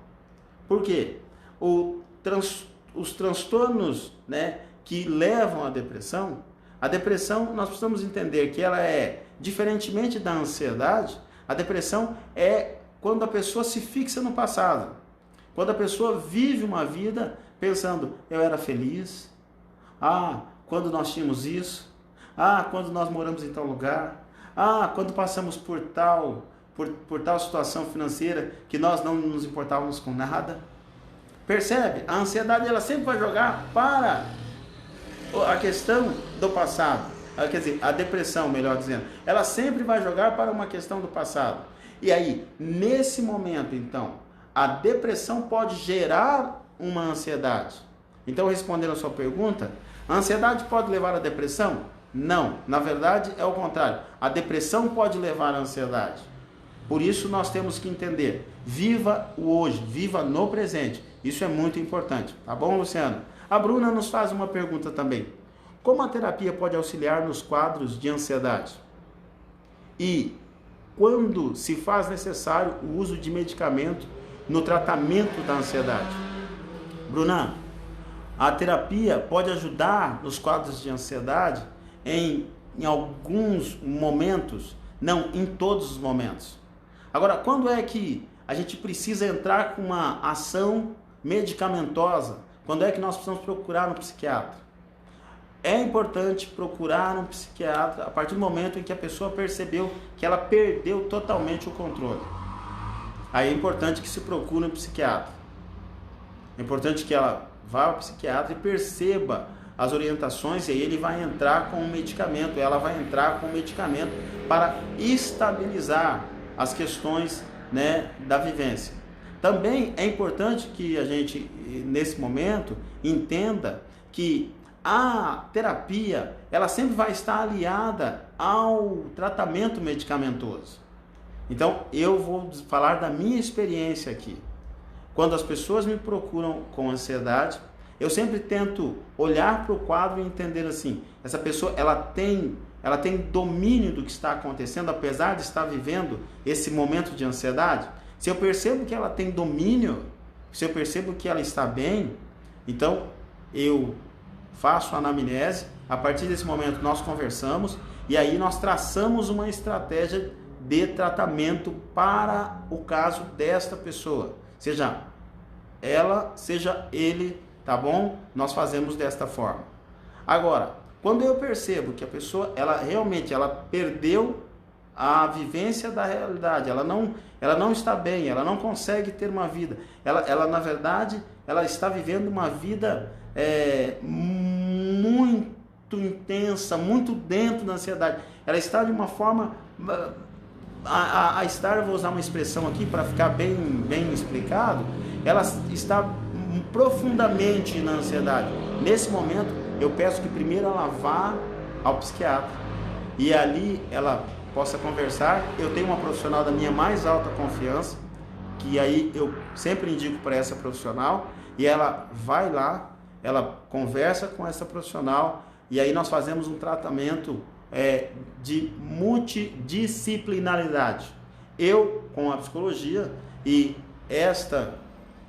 Por quê? Os transtornos, né, que levam à depressão, a depressão, nós precisamos entender que ela é, diferentemente da ansiedade, a depressão é quando a pessoa se fixa no passado. Quando a pessoa vive uma vida pensando, eu era feliz, quando nós tínhamos isso, quando nós moramos em tal lugar, quando passamos por tal situação financeira que nós não nos importávamos com nada. Percebe? A ansiedade, ela sempre vai jogar para a questão do passado. Quer dizer, a depressão, melhor dizendo, ela sempre vai jogar para uma questão do passado. E aí, nesse momento, então, a depressão pode gerar uma ansiedade. Então, respondendo a sua pergunta, a ansiedade pode levar à depressão? Não, na verdade é o contrário. A depressão pode levar à ansiedade. Por isso nós temos que entender, viva o hoje, viva no presente. Isso é muito importante, tá bom, Luciano? A Bruna nos faz uma pergunta também. Como a terapia pode auxiliar nos quadros de ansiedade? E quando se faz necessário o uso de medicamento no tratamento da ansiedade? Bruna, a terapia pode ajudar nos quadros de ansiedade em alguns momentos, não em todos os momentos. Agora, quando é que a gente precisa entrar com uma ação medicamentosa? Quando é que nós precisamos procurar um psiquiatra? É importante procurar um psiquiatra a partir do momento em que a pessoa percebeu que ela perdeu totalmente o controle. Aí é importante que se procure um psiquiatra. É importante que ela vá ao psiquiatra e perceba as orientações, e aí ele vai entrar com um medicamento, ela vai entrar com um medicamento para estabilizar as questões, né, da vivência. Também é importante que a gente, nesse momento, entenda que a terapia, ela sempre vai estar aliada ao tratamento medicamentoso. Então, eu vou falar da minha experiência aqui. Quando as pessoas me procuram com ansiedade, eu sempre tento olhar para o quadro e entender assim, essa pessoa, ela tem domínio do que está acontecendo, apesar de estar vivendo esse momento de ansiedade. Se eu percebo que ela tem domínio, se eu percebo que ela está bem, então eu faço a anamnese, a partir desse momento nós conversamos e aí nós traçamos uma estratégia de tratamento para o caso desta pessoa, seja ela, seja ele, tá bom? Nós fazemos desta forma. Agora, quando eu percebo que a pessoa, ela realmente perdeu a vivência da realidade, ela não está bem, ela não consegue ter uma vida, ela na verdade, ela está vivendo uma vida muito intensa, muito dentro da ansiedade. Ela está de uma forma, eu vou usar uma expressão aqui para ficar bem explicado, ela está profundamente na ansiedade. Nesse momento, eu peço que primeiro ela vá ao psiquiatra e ali ela possa conversar. Eu tenho uma profissional da minha mais alta confiança, que aí eu sempre indico para essa profissional, e ela vai lá, ela conversa com essa profissional, e aí nós fazemos um tratamento de multidisciplinaridade. Eu com a psicologia e esta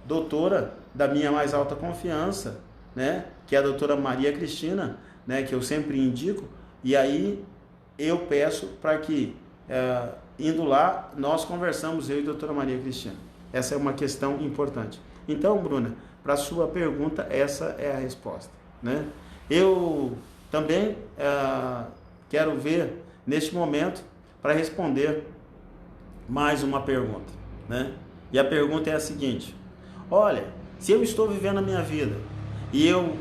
doutora da minha mais alta confiança, né, que é a doutora Maria Cristina, né, que eu sempre indico, e aí eu peço para que, indo lá, nós conversamos, eu e a doutora Maria Cristina. Essa é uma questão importante. Então, Bruna, para a sua pergunta, essa é a resposta, né? Eu também quero ver, neste momento, para responder mais uma pergunta, né? E a pergunta é a seguinte: olha, se eu estou vivendo a minha vida e eu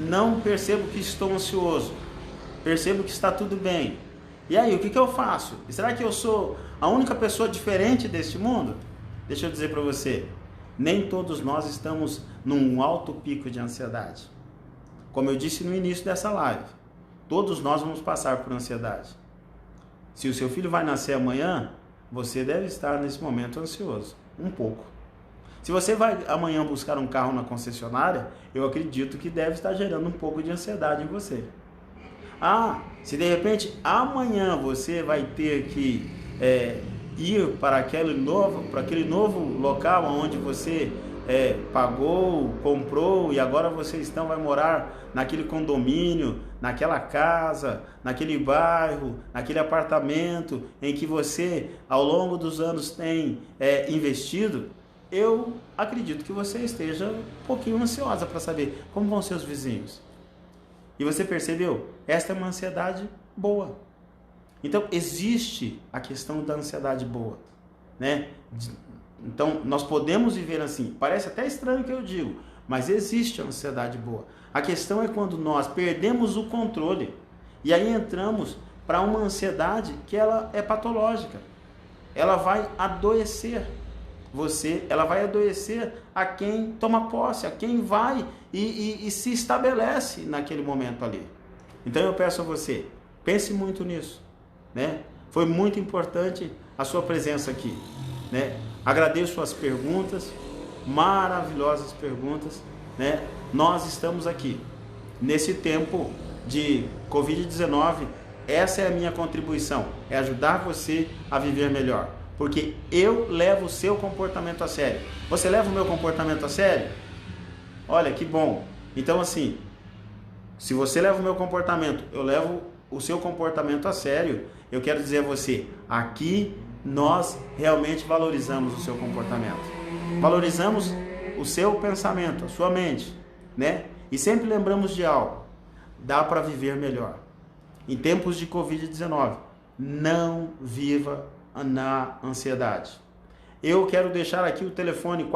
não percebo que estou ansioso, percebo que está tudo bem, e aí, o que eu faço? Será que eu sou a única pessoa diferente deste mundo? Deixa eu dizer para você, nem todos nós estamos num alto pico de ansiedade. Como eu disse no início dessa live, todos nós vamos passar por ansiedade. Se o seu filho vai nascer amanhã, você deve estar nesse momento ansioso, um pouco. Se você vai amanhã buscar um carro na concessionária, eu acredito que deve estar gerando um pouco de ansiedade em você. Se de repente amanhã você vai ter que ir para aquele novo local onde você pagou, comprou e agora você vai morar naquele condomínio, naquela casa, naquele bairro, naquele apartamento em que você ao longo dos anos tem investido, eu acredito que você esteja um pouquinho ansiosa para saber como vão ser os vizinhos. E você percebeu? Esta é uma ansiedade boa. Então, existe a questão da ansiedade boa, né? Então, nós podemos viver assim. Parece até estranho o que eu digo, mas existe a ansiedade boa. A questão é quando nós perdemos o controle e aí entramos para uma ansiedade que ela é patológica. Ela vai adoecer você, ela vai adoecer a quem toma posse, a quem vai e se estabelece naquele momento ali. Então eu peço a você, pense muito nisso, né? Foi muito importante a sua presença aqui, né? Agradeço suas perguntas, maravilhosas perguntas, né? Nós estamos aqui nesse tempo de Covid-19. Essa é a minha contribuição, é ajudar você a viver melhor, porque eu levo o seu comportamento a sério. Você leva o meu comportamento a sério? Olha, que bom. Então assim, se você leva o meu comportamento, eu levo o seu comportamento a sério, eu quero dizer a você, aqui nós realmente valorizamos o seu comportamento. Valorizamos o seu pensamento, a sua mente, né? E sempre lembramos de algo, dá para viver melhor. Em tempos de Covid-19, não viva na ansiedade. Eu quero deixar aqui o telefone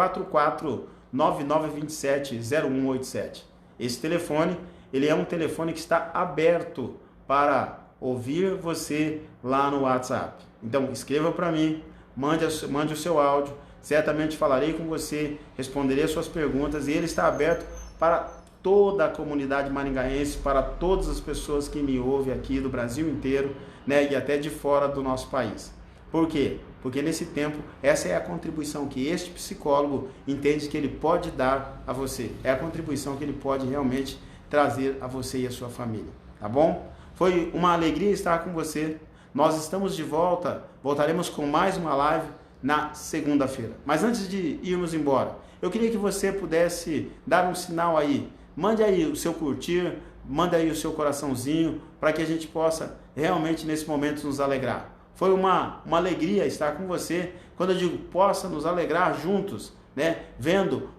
4499270187. Esse telefone, ele é um telefone que está aberto para ouvir você lá no WhatsApp. Então, escreva para mim, mande o seu áudio, certamente falarei com você, responderei as suas perguntas, e ele está aberto para toda a comunidade maringaense, para todas as pessoas que me ouvem aqui do Brasil inteiro, né, e até de fora do nosso país. Por quê? Porque nesse tempo, essa é a contribuição que este psicólogo entende que ele pode dar a você. É a contribuição que ele pode realmente trazer a você e a sua família. Tá bom? Foi uma alegria estar com você. Nós estamos de volta, voltaremos com mais uma live na segunda-feira. Mas antes de irmos embora, eu queria que você pudesse dar um sinal aí. Mande aí o seu curtir, mande aí o seu coraçãozinho, para que a gente possa realmente nesse momento nos alegrar. Foi uma alegria estar com você, quando eu digo possa nos alegrar juntos, né? Vendo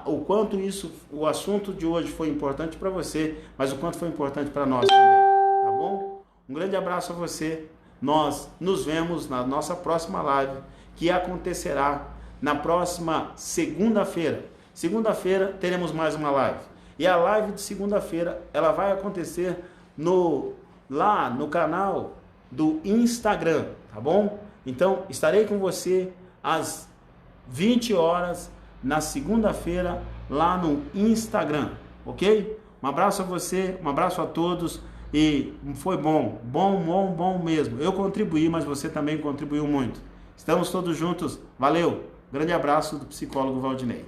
o quanto o assunto de hoje foi importante para você, mas o quanto foi importante para nós também. Tá bom? Um grande abraço a você. Nós nos vemos na nossa próxima live, que acontecerá na próxima segunda-feira. Segunda-feira teremos mais uma live. E a live de segunda-feira, ela vai acontecer lá no canal do Instagram, tá bom? Então, estarei com você às 20 horas na segunda-feira lá no Instagram, ok? Um abraço a você, um abraço a todos. E foi bom mesmo. Eu contribuí, mas você também contribuiu muito. Estamos todos juntos. Valeu. Grande abraço do psicólogo Valdinei.